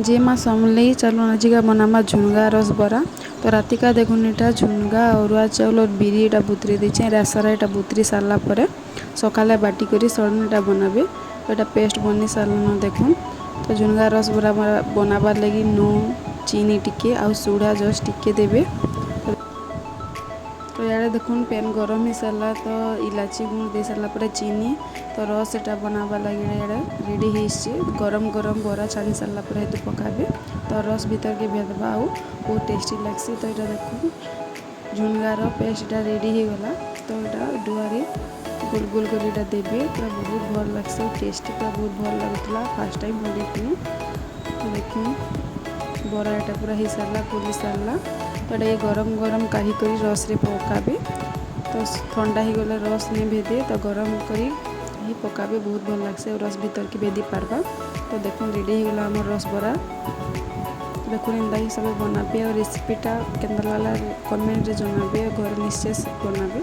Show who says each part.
Speaker 1: जे माँ समले चलो आजिका बनामा झुनगा रस बरा। तो रातिका देखुन इटा झुनगा अरुआ चाउल और बिरी इटा बुतरी देछे रासारा इटा बुतरी सारला परे सकाले बाटी करी सडन इटा बनाबे। तो इटा पेस्ट बनी सारन देखुन। तो झुनगा रस बरा बनाबार लगी नून चीनी टिके आउ सोडा जस्ट टिके देबे। तो यारे देखुन पैन गरम ही सारा तो इलाची गुण दे सारा पर चीनी तो रस एटा बनाबा लगे रेडी होइछि। गरम गरम बरा छानी सारा पर हेतु पकाबे तो रस भीतर के भेदबा आउ बहुत टेस्टी लगसी। तो ये देखुन झुनगार पेस्ट इटा रेडी हो गला। तो इटा डुआरे गोल गोल कर इटा देबे पूरा बहुत भल लगसे टेस्टी पूरा बहुत भल लगुला फास्ट टाइम बनेइथिनु। तो देखुन बरा इटा पूरा ही सारा फुली सारा। तो ये गरम गरम काढ़ी करी रस रे पकाबे। तो ठंडा ही गले रस नहीं भेदे तो गरम करी ही पकाबे बहुत भल लगसे रस भीतर के भेदी पारबा। तो देखुन रेडी हो गला हमर रस बरा। देखुन इंदा ही सब बनाबे और रेसिपीटा केंदा लागला कमेंट रे जनाबे घर निश्चय बनाबे।